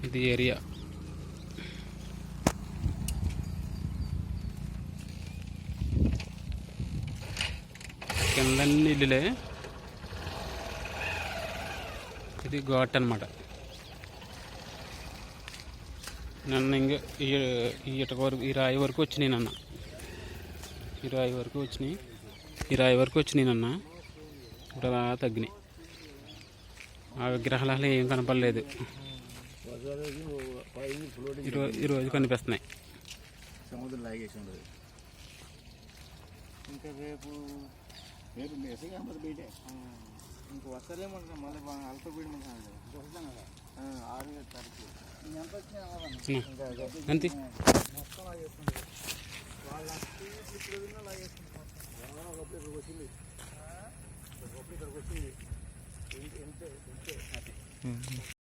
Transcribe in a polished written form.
ఇది ఏరియా. కిందన్ని ఇల్లులే. ఇది ఘాట్ అనమాట. నన్ను ఇంక ఈ ఇటక వరకు, ఈ రాయి వరకు వచ్చినాయి నన్న. ఈ రాయి వరకు వచ్చినాయి నన్న. ఇప్పుడు అలా తగ్గినాయి. ఆ విగ్రహాలు ఏం కనపడలేదు. ఈరోజు కనిపిస్తున్నాయి. సముద్రం లాగేసి ఉండదు. ఇంకా రేపు మెసేజ్ బయటే ఇంక వస్తలేమంటున్నా. మళ్ళీ అల్పపీడి మంచి 6 తారీఖు ఎంత వచ్చినా అంతే. మొత్తం లాగేస్తుంది. వాళ్ళ ఇప్పుడు లాగేస్తుంది. ఒకప్పుడు వచ్చింది, ఇక్కడికి వచ్చింది.